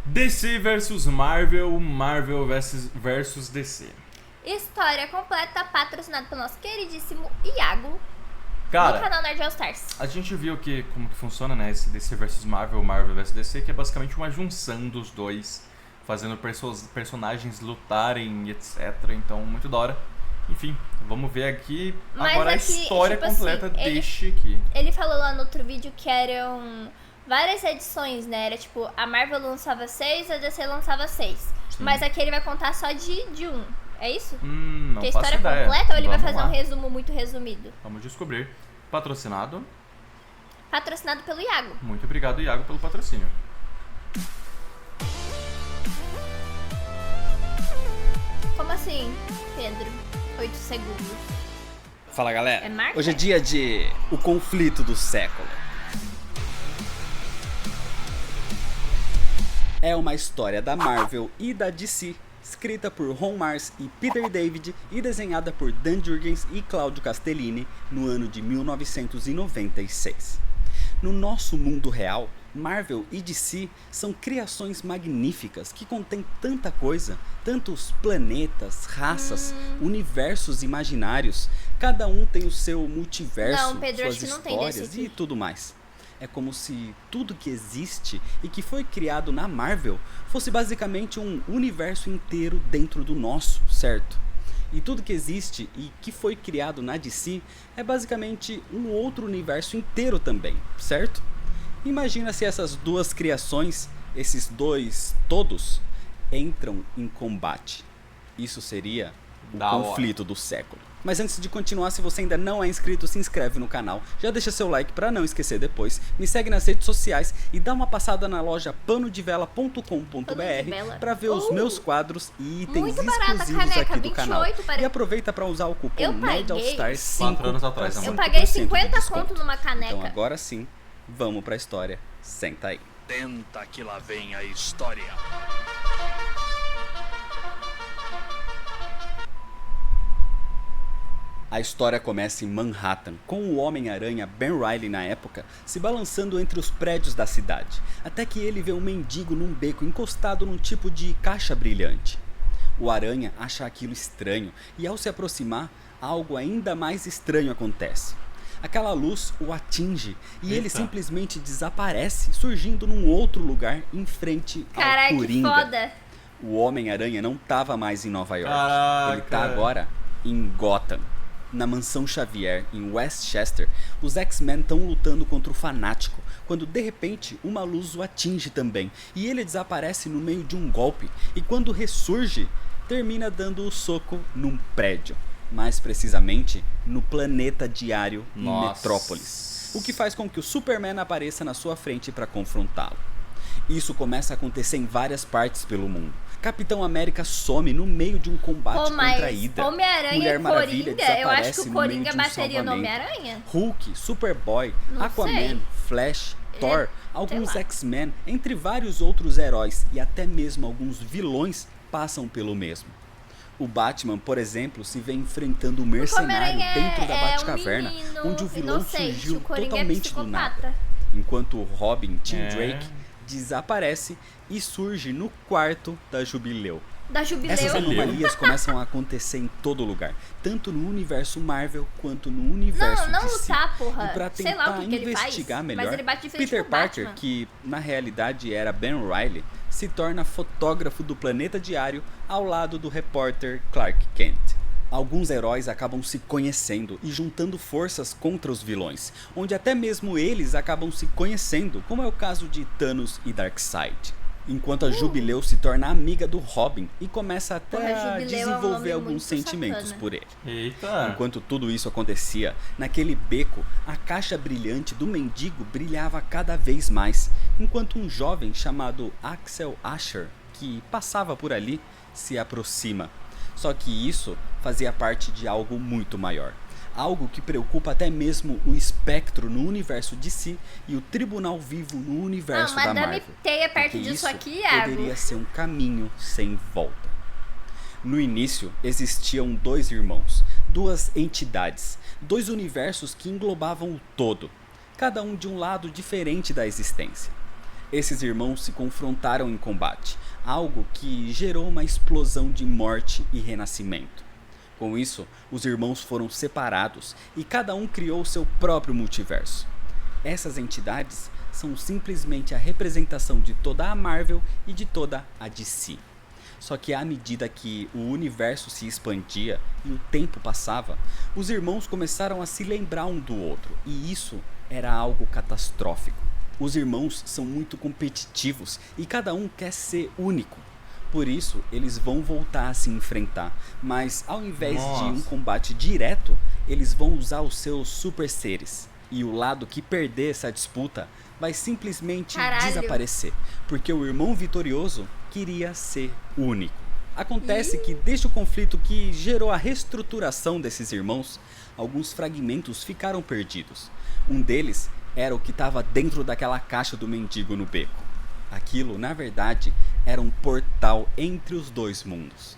DC versus Marvel, Marvel versus DC. História completa, patrocinado pelo nosso queridíssimo Iago, Cara, do canal Nerd All Stars. a gente viu como que funciona, né, esse DC versus Marvel, Marvel versus DC, que é basicamente uma junção dos dois, fazendo personagens lutarem, etc. Então, muito da hora. Enfim, vamos ver aqui Mas agora aqui, a história tipo completa assim, deste aqui. Ele falou lá no outro vídeo que eram várias edições, né? Era tipo, a Marvel lançava 6, a DC lançava 6. Sim. Mas aqui ele vai contar só de um. É isso? Não Que a faço história ideia. completa ou ele vai Vamos fazer lá. um resumo muito resumido? Vamos descobrir. Patrocinado. Patrocinado pelo Iago. Muito obrigado, Iago, pelo patrocínio. Como assim, Pedro? 8 segundos. Fala galera, É marca? hoje é dia de o conflito do século. É uma história da Marvel e da DC, escrita por Ron Marz e Peter David e desenhada por Dan Jurgens e Claudio Castellini no ano de 1996. No nosso mundo real, Marvel e DC são criações magníficas que contêm tanta coisa, tantos planetas, raças, universos imaginários, cada um tem o seu multiverso, Não, Pedro, suas acho que não tem histórias desse aqui. e tudo mais. É como se tudo que existe e que foi criado na Marvel fosse basicamente um universo inteiro dentro do nosso, certo? E tudo que existe e que foi criado na DC é basicamente um outro universo inteiro também, certo? Imagina se essas duas criações, esses dois todos, entram em combate. Isso seria o Da hora. conflito do século. Mas antes de continuar, se você ainda não é inscrito, se inscreve no canal, já deixa seu like para não esquecer depois, me segue nas redes sociais e dá uma passada na loja panodevela.com.br para ver os meus quadros e itens Muito barata a exclusivos caneca, aqui do canal. 28, parece. E aproveita para usar o cupom Eu paguei NerdAllStars 4 anos atrás, para amor. Eu paguei 5% de 50 desconto. conto numa caneca. Então agora sim, vamos pra história. Senta aí. Tenta que lá vem a história. A história começa em Manhattan, com o Homem-Aranha Ben Reilly na época se balançando entre os prédios da cidade, até que ele vê um mendigo num beco encostado num tipo de caixa brilhante. O Aranha acha aquilo estranho e ao se aproximar, algo ainda mais estranho acontece. Aquela luz o atinge e ele Eita. simplesmente desaparece, surgindo num outro lugar em frente ao Caralho, que Coringa. foda. O Homem-Aranha não estava mais em Nova York. Caraca. Ele está agora em Gotham. Na mansão Xavier, em Westchester, os X-Men estão lutando contra o Fanático, quando de repente uma luz o atinge também, e ele desaparece no meio de um golpe, e quando ressurge, termina dando o soco num prédio, mais precisamente no planeta diário em Nossa. Metrópolis, o que faz com que o Superman apareça na sua frente para confrontá-lo. Isso começa a acontecer em várias partes pelo mundo. Capitão América some no meio de um combate Pô, contra a mas Hydra. Homem-Aranha Mulher e Maravilha Coringa, eu acho que desaparece o no meio Coringa de um bateria no salvamento. Homem-Aranha. Hulk, Superboy, Não Aquaman, sei. Flash, Thor, alguns lá. X-Men, entre vários outros heróis e até mesmo alguns vilões passam pelo mesmo. O Batman, por exemplo, se vê enfrentando um mercenário Homem-Aranha dentro da é um Batcaverna, menino onde o vilão inocente, surgiu o Coringa é totalmente do nada. psicopata. Enquanto o Robin, Tim É. Drake, desaparece e surge no quarto da Jubileu. Da Jubileu. Essas anomalias começam a acontecer em todo lugar, tanto no universo Marvel quanto no universo Não DC. lutar, porra. E pra Sei tentar lá o que ele faz, investigar mas melhor, ele bate de frente Peter com o Parker, Batman. que na realidade era Ben Reilly, se torna fotógrafo do Planeta Diário ao lado do repórter Clark Kent. Alguns heróis acabam se conhecendo e juntando forças contra os vilões, onde até mesmo eles acabam se conhecendo, como é o caso de Thanos e Darkseid. Enquanto a Jubileu se torna amiga do Robin e começa até Porra, a Jubileu é um desenvolver nome alguns muito sentimentos sacana. por ele. Eita. Enquanto tudo isso acontecia, naquele beco, a caixa brilhante do mendigo brilhava cada vez mais, enquanto um jovem chamado Axel Asher, que passava por ali, se aproxima. Só que isso fazia parte de algo muito maior. Algo que preocupa até mesmo o Espectro no universo DC e o Tribunal Vivo no universo da Madame Marvel. Teia perto Porque disso isso aqui, Iago. poderia ser um caminho sem volta. No início, existiam dois irmãos, duas entidades, dois universos que englobavam o todo, cada um de um lado diferente da existência. Esses irmãos se confrontaram em combate, algo que gerou uma explosão de morte e renascimento. Com isso, os irmãos foram separados e cada um criou seu próprio multiverso. Essas entidades são simplesmente a representação de toda a Marvel e de toda a DC. Só que à medida que o universo se expandia e o tempo passava, os irmãos começaram a se lembrar um do outro, e isso era algo catastrófico. Os irmãos são muito competitivos e cada um quer ser único. Por isso, eles vão voltar a se enfrentar, mas ao invés de um combate direto, eles vão usar os seus super seres. E o lado que perder essa disputa vai simplesmente desaparecer, porque o irmão vitorioso queria ser único. Acontece que desde o conflito que gerou a reestruturação desses irmãos, alguns fragmentos ficaram perdidos. Um deles era o que estava dentro daquela caixa do mendigo no beco. Aquilo, na verdade, era um portal entre os dois mundos.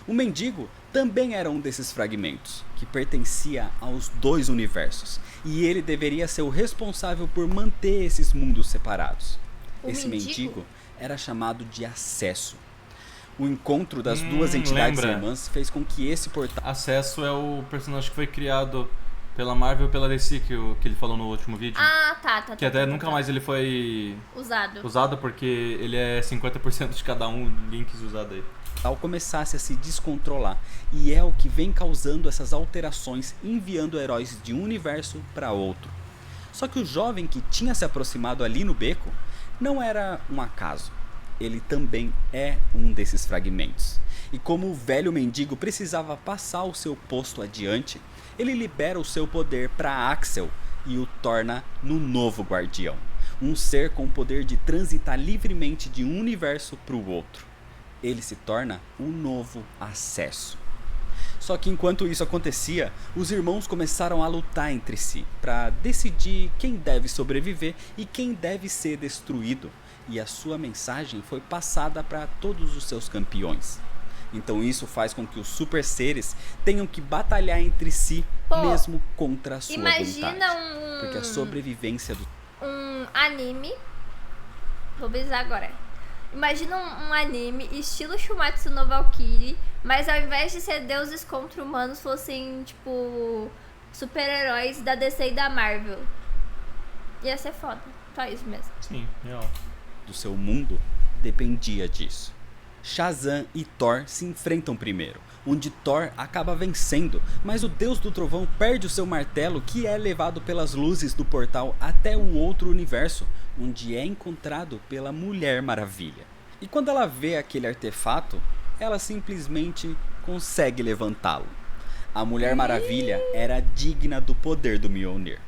O mendigo também era um desses fragmentos, que pertencia aos dois universos, e ele deveria ser o responsável por manter esses mundos separados. Esse mendigo era chamado de Acesso. O encontro das duas entidades irmãs fez com que esse portal... Acesso é o personagem que foi criado pela Marvel e pela DC, que ele falou no último vídeo. Ah, tá. Que até nunca mais ele foi usado porque ele é 50% de cada um, ninguém quis usar daí. Ao começasse a se descontrolar, e é o que vem causando essas alterações, enviando heróis de um universo para outro. Só que o jovem que tinha se aproximado ali no beco não era um acaso. Ele também é um desses fragmentos. E como o velho mendigo precisava passar o seu posto adiante, ele libera o seu poder para Axel e o torna no novo guardião. Um ser com o poder de transitar livremente de um universo para o outro. Ele se torna o novo Acesso. Só que enquanto isso acontecia, os irmãos começaram a lutar entre si para decidir quem deve sobreviver e quem deve ser destruído. E a sua mensagem foi passada para todos os seus campeões. Então isso faz com que os super seres tenham que batalhar entre si, mesmo contra a sua vontade. Porque a sobrevivência do... Um anime... Vou brisar agora. Imagina um anime estilo Shumatsu no Valkyrie, mas ao invés de ser deuses contra humanos, fossem, tipo, super-heróis da DC e da Marvel. Ia ser foda. Só isso mesmo. Sim, real. Do seu mundo dependia disso. Shazam e Thor se enfrentam primeiro, onde Thor acaba vencendo, mas o deus do trovão perde o seu martelo, que é levado pelas luzes do portal até o outro universo, onde é encontrado pela Mulher Maravilha. E quando ela vê aquele artefato, ela simplesmente consegue levantá-lo. A Mulher Maravilha era digna do poder do Mjolnir.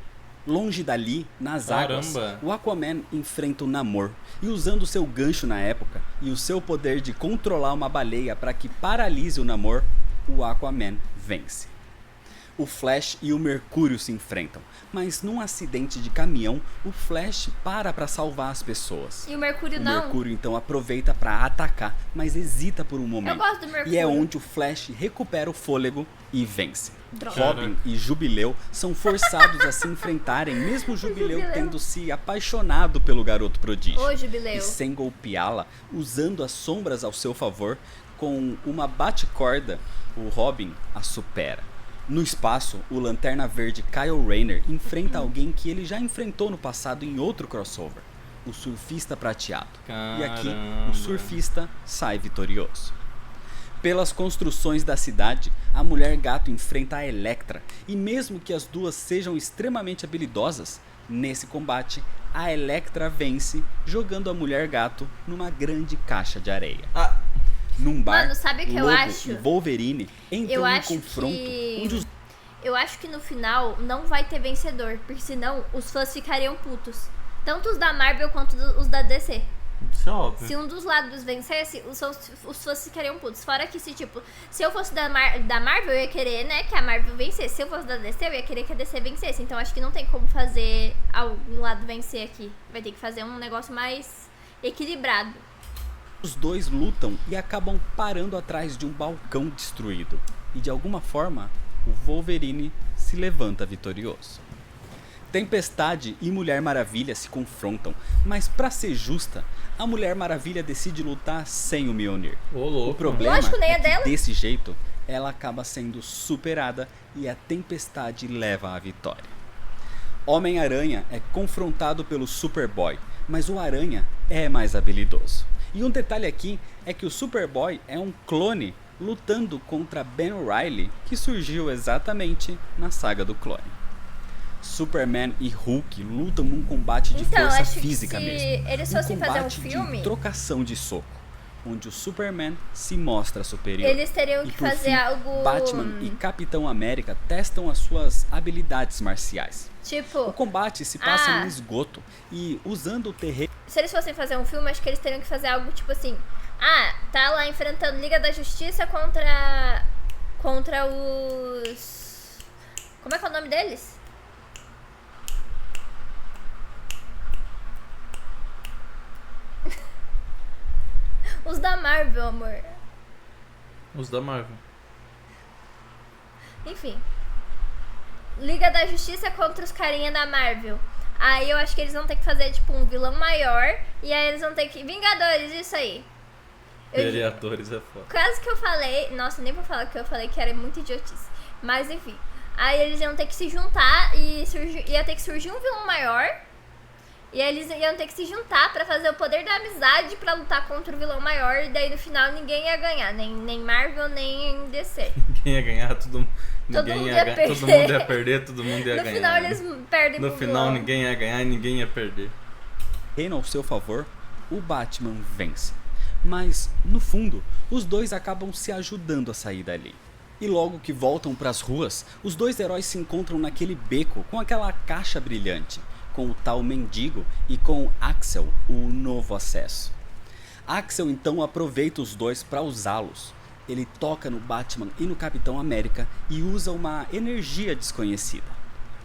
Longe dali, nas águas, o Aquaman enfrenta o Namor, e usando seu gancho na época e o seu poder de controlar uma baleia para que paralise o Namor, o Aquaman vence. O Flash e o Mercúrio se enfrentam, mas num acidente de caminhão, o Flash para salvar as pessoas. E o Mercúrio não? O Mercúrio então aproveita para atacar, mas hesita por um momento. Eu gosto do Mercúrio. E é onde o Flash recupera o fôlego e vence. Droga. Robin e Jubileu são forçados a se enfrentarem, mesmo Jubileu tendo se apaixonado pelo garoto prodígio. Ô, Jubileu. E sem golpeá-la, usando as sombras ao seu favor, com uma bate-corda, o Robin a supera. No espaço, o Lanterna Verde Kyle Rayner enfrenta alguém que ele já enfrentou no passado em outro crossover, o Surfista Prateado. Caramba. E aqui, o surfista sai vitorioso. Pelas construções da cidade, a Mulher Gato enfrenta a Elektra, e mesmo que as duas sejam extremamente habilidosas, nesse combate, a Elektra vence jogando a Mulher Gato numa grande caixa de areia. Num bar, Mano, sabe o que eu Lobo acho? e Wolverine entram em confronto. Eu acho que no final não vai ter vencedor, porque senão os fãs ficariam putos. Tanto os da Marvel quanto os da DC. Isso é óbvio. Se um dos lados vencesse, os fãs ficariam putos. Fora que se eu fosse da Marvel, eu ia querer, né, que a Marvel vencesse. Se eu fosse da DC, eu ia querer que a DC vencesse. Então acho que não tem como fazer algum lado vencer aqui. Vai ter que fazer um negócio mais equilibrado. Os dois lutam e acabam parando atrás de um balcão destruído. E de alguma forma, o Wolverine se levanta vitorioso. Tempestade e Mulher Maravilha se confrontam, mas pra ser justa, a Mulher Maravilha decide lutar sem o Mjolnir. Ô, O louco. problema Lógico, nem é é que dela. desse jeito, ela acaba sendo superada e a Tempestade leva a vitória. Homem-Aranha é confrontado pelo Superboy, mas o Aranha é mais habilidoso. E um detalhe aqui é que o Superboy é um clone lutando contra Ben Reilly, que surgiu exatamente na saga do clone. Superman e Hulk lutam num combate de Então, força acho que física se mesmo. eles Um fossem fazer um combate filme, de trocação de soco, onde o Superman se mostra superior. eles teriam E que por fazer fim, algo... Batman e Capitão América testam as suas habilidades marciais. O Tipo, combate se passa Ah. no esgoto e usando o terreno se eles fossem fazer um filme, acho que eles teriam que fazer algo tipo assim... tá lá enfrentando Liga da Justiça contra os... Como é que é o nome deles? Os da Marvel, amor. Os da Marvel. Enfim. Liga da Justiça contra os carinha da Marvel. Aí eu acho que eles vão ter que fazer, tipo, um vilão maior. E aí eles vão ter que... Vingadores, isso aí. Vereadores é foda. Quase que eu falei... Nossa, nem vou falar que eu falei que era muito idiotice. Mas, enfim. Aí eles iam ter que se juntar e ia ter que surgir um vilão maior. E aí eles iam ter que se juntar pra fazer o poder da amizade pra lutar contra o vilão maior. E daí, no final, ninguém ia ganhar. Nem Marvel, nem DC. Quem ia ganhar, todo mundo ia perder. todo mundo ia perder, todo mundo ia No ganhar. final, né? eles perdem No pro final, vilão. ninguém ia ganhar e ninguém ia perder. ao seu favor, o Batman vence. Mas, no fundo, os dois acabam se ajudando a sair dali. E logo que voltam pras ruas, os dois heróis se encontram naquele beco com aquela caixa brilhante, com o tal mendigo e com Axel, o novo acesso. Axel então aproveita os dois para usá-los. Ele toca no Batman e no Capitão América e usa uma energia desconhecida.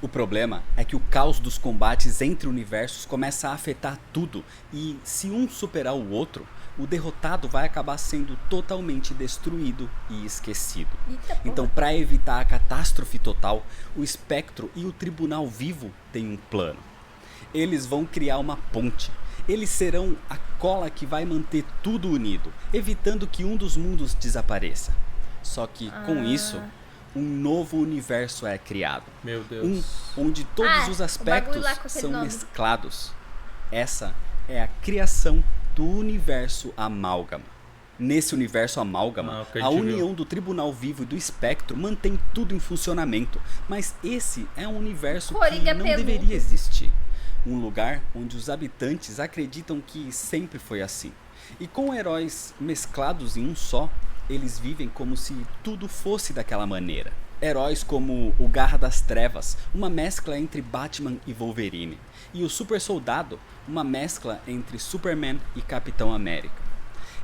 O problema é que o caos dos combates entre universos começa a afetar tudo e, se um superar o outro, o derrotado vai acabar sendo totalmente destruído e esquecido. Eita porra. Então, para evitar a catástrofe total, o Espectro e o Tribunal Vivo têm um plano. Eles vão criar uma ponte. Eles serão a cola que vai manter tudo unido, evitando que um dos mundos desapareça. Só que, com isso, um novo universo é criado. Meu Deus. Um onde todos os o aspectos bagulho lá com aquele são nome. mesclados. Essa é a criação do universo Amálgama. Nesse universo Amálgama, que a a gente união do Tribunal Vivo e do Espectro mantém tudo em funcionamento. Mas esse é um universo Coringa que não peludo. deveria existir. Um lugar onde os habitantes acreditam que sempre foi assim. E com heróis mesclados em um só, eles vivem como se tudo fosse daquela maneira. Heróis como o Garra das Trevas, uma mescla entre Batman e Wolverine. E o Super Soldado, uma mescla entre Superman e Capitão América.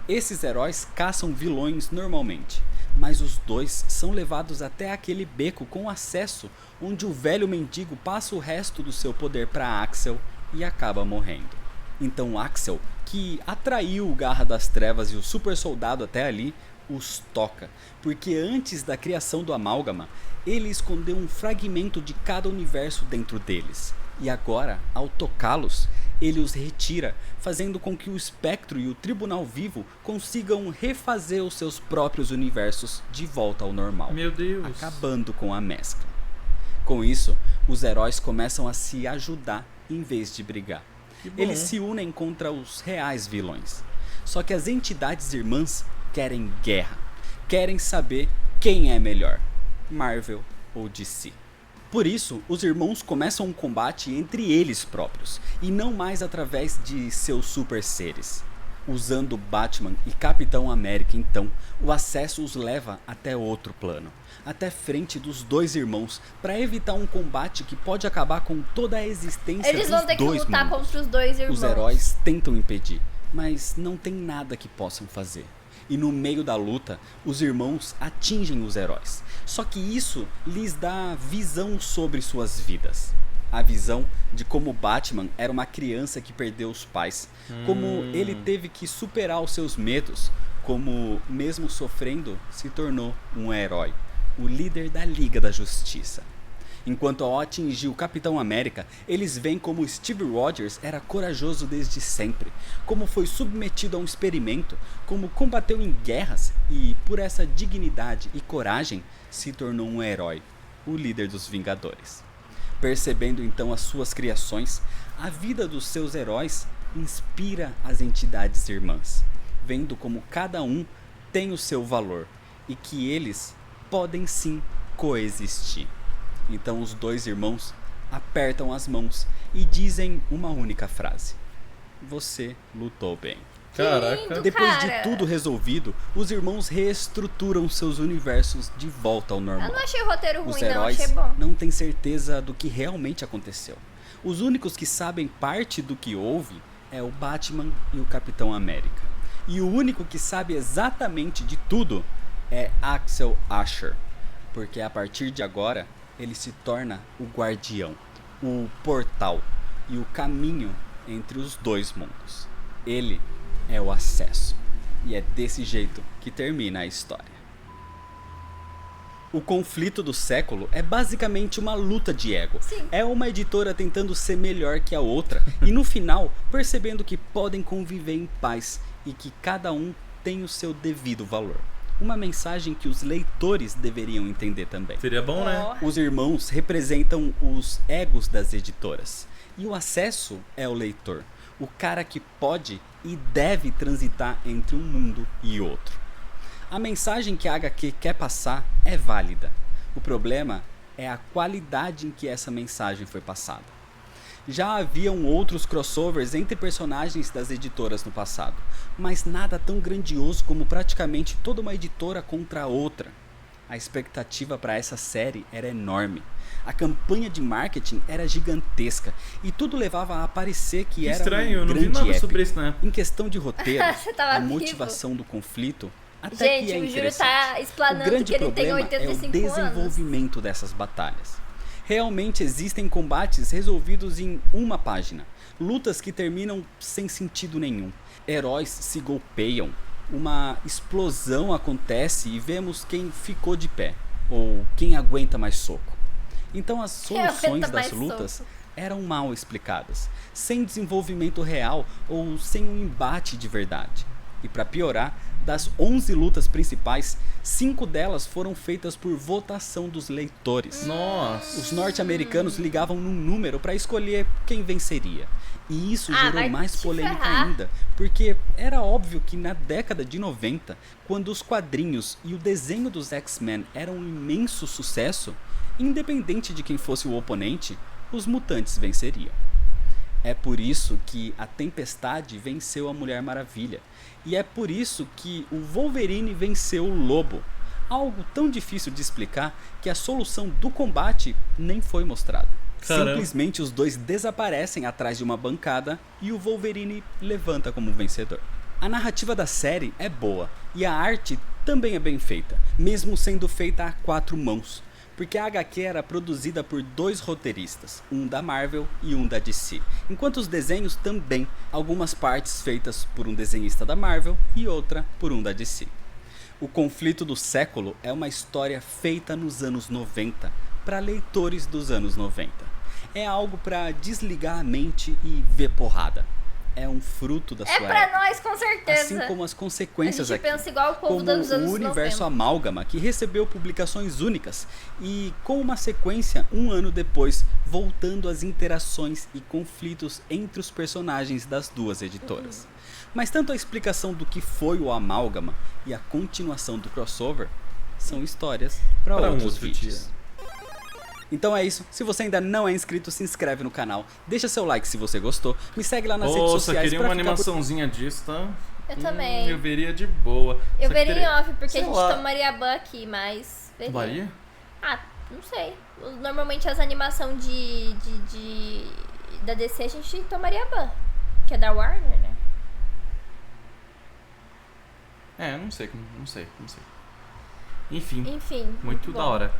Esses heróis caçam vilões normalmente, mas os dois são levados até aquele beco com acesso, onde o velho mendigo passa o resto do seu poder para Axel e acaba morrendo. Então Axel, que atraiu o Garra das Trevas e o Super Soldado até ali, os toca, porque antes da criação do Amálgama, ele escondeu um fragmento de cada universo dentro deles. E agora, ao tocá-los, ele os retira, fazendo com que o Espectro e o Tribunal Vivo consigam refazer os seus próprios universos de volta ao normal, Meu Deus. acabando com a mescla. Com isso, os heróis começam a se ajudar em vez de brigar. Que bom. Eles se unem contra os reais vilões. Só que as entidades irmãs querem guerra. Querem saber quem é melhor, Marvel ou DC. Por isso, os irmãos começam um combate entre eles próprios, e não mais através de seus super seres. Usando Batman e Capitão América, então, o acesso os leva até outro plano, até frente dos dois irmãos, para evitar um combate que pode acabar com toda a existência Eles vão dos ter que dois lutar mundos. contra os dois irmãos. Os heróis tentam impedir, mas não tem nada que possam fazer. E no meio da luta, os irmãos atingem os heróis. Só que isso lhes dá visão sobre suas vidas. A visão de como Batman era uma criança que perdeu os pais. Como ele teve que superar os seus medos. Como, mesmo sofrendo, se tornou um herói. O líder da Liga da Justiça. Enquanto ao atingir o Capitão América, eles veem como Steve Rogers era corajoso desde sempre, como foi submetido a um experimento, como combateu em guerras e, por essa dignidade e coragem, se tornou um herói, o líder dos Vingadores. Percebendo então as suas criações, a vida dos seus heróis inspira as entidades irmãs, vendo como cada um tem o seu valor e que eles podem sim coexistir. Então os dois irmãos apertam as mãos e dizem uma única frase: você lutou bem. Caraca. Depois de cara. tudo resolvido, os irmãos reestruturam seus universos de volta ao normal. Eu não achei o roteiro Os ruim, não. heróis Achei bom. não têm certeza do que realmente aconteceu. Os únicos que sabem parte do que houve é o Batman e o Capitão América. E o único que sabe exatamente de tudo é Axel Asher, porque a partir de agora ele se torna o guardião, o portal e o caminho entre os dois mundos. Ele é o acesso. E é desse jeito que termina a história. O conflito do século é basicamente uma luta de ego. Sim. É uma editora tentando ser melhor que a outra e no final percebendo que podem conviver em paz e que cada um tem o seu devido valor. Uma mensagem que os leitores deveriam entender também. Seria bom, né? Ó. Os irmãos representam os egos das editoras. E o acesso é o leitor. O cara que pode e deve transitar entre um mundo e outro. A mensagem que a HQ quer passar é válida. O problema é a qualidade em que essa mensagem foi passada. Já haviam outros crossovers entre personagens das editoras no passado, mas nada tão grandioso como praticamente toda uma editora contra a outra. A expectativa para essa série era enorme. A campanha de marketing era gigantesca e tudo levava a parecer que era Estranho, um eu não vi grande nada épico. sobre isso, né? Em questão de roteiro, Você tava a vivo? motivação do conflito até Gente, que é o Júlio interessante. tá O explanando grande que ele tem problema é o 85 anos. desenvolvimento dessas batalhas. Realmente existem combates resolvidos em uma página, lutas que terminam sem sentido nenhum, heróis se golpeiam, uma explosão acontece e vemos quem ficou de pé, ou quem aguenta mais soco. Então as Quem aguenta soluções mais das lutas soco? eram mal explicadas, sem desenvolvimento real ou sem um embate de verdade. E para piorar, das 11 lutas principais, 5 delas foram feitas por votação dos leitores. Nossa. Os norte-americanos ligavam num número para escolher quem venceria. E isso gerou vai mais te polêmica ferrar. ainda, porque era óbvio que na década de 90, quando os quadrinhos e o desenho dos X-Men eram um imenso sucesso, independente de quem fosse o oponente, os mutantes venceriam. É por isso que a Tempestade venceu a Mulher Maravilha. E é por isso que o Wolverine venceu o Lobo. Algo tão difícil de explicar que a solução do combate nem foi mostrada. Caramba. Simplesmente os dois desaparecem atrás de uma bancada e o Wolverine levanta como vencedor. A narrativa da série é boa e a arte também é bem feita, mesmo sendo feita a 4 mãos. Porque a HQ era produzida por 2 roteiristas, um da Marvel e um da DC. Enquanto os desenhos também, algumas partes feitas por um desenhista da Marvel e outra por um da DC. O conflito do século é uma história feita nos anos 90, para leitores dos anos 90. É algo para desligar a mente e ver porrada. É um fruto da É sua pra época. nós, com certeza. Assim como as A consequências gente aqui. pensa igual o povo Como dos anos o universo 90. Amálgama, que recebeu publicações únicas e com uma sequência um ano depois, voltando às interações e conflitos entre os personagens das duas editoras. Mas tanto a explicação do que foi o Amálgama e a continuação do crossover são histórias para Pra um outros outro vídeos. dia. Então é isso, se você ainda não é inscrito, se inscreve no canal, deixa seu like se você gostou, me segue lá nas redes Nossa, sociais queria pra uma ficar por... animaçãozinha disso, tá? Eu também. Eu veria de boa. Eu Só que veria em teria- off, porque a sei gente lá. tomaria ban aqui, mas... veria. Tomaria? Ah, não sei. Normalmente as animações da DC a gente tomaria ban. Que é da Warner, né? Não sei. Enfim, Enfim. muito da bom. hora.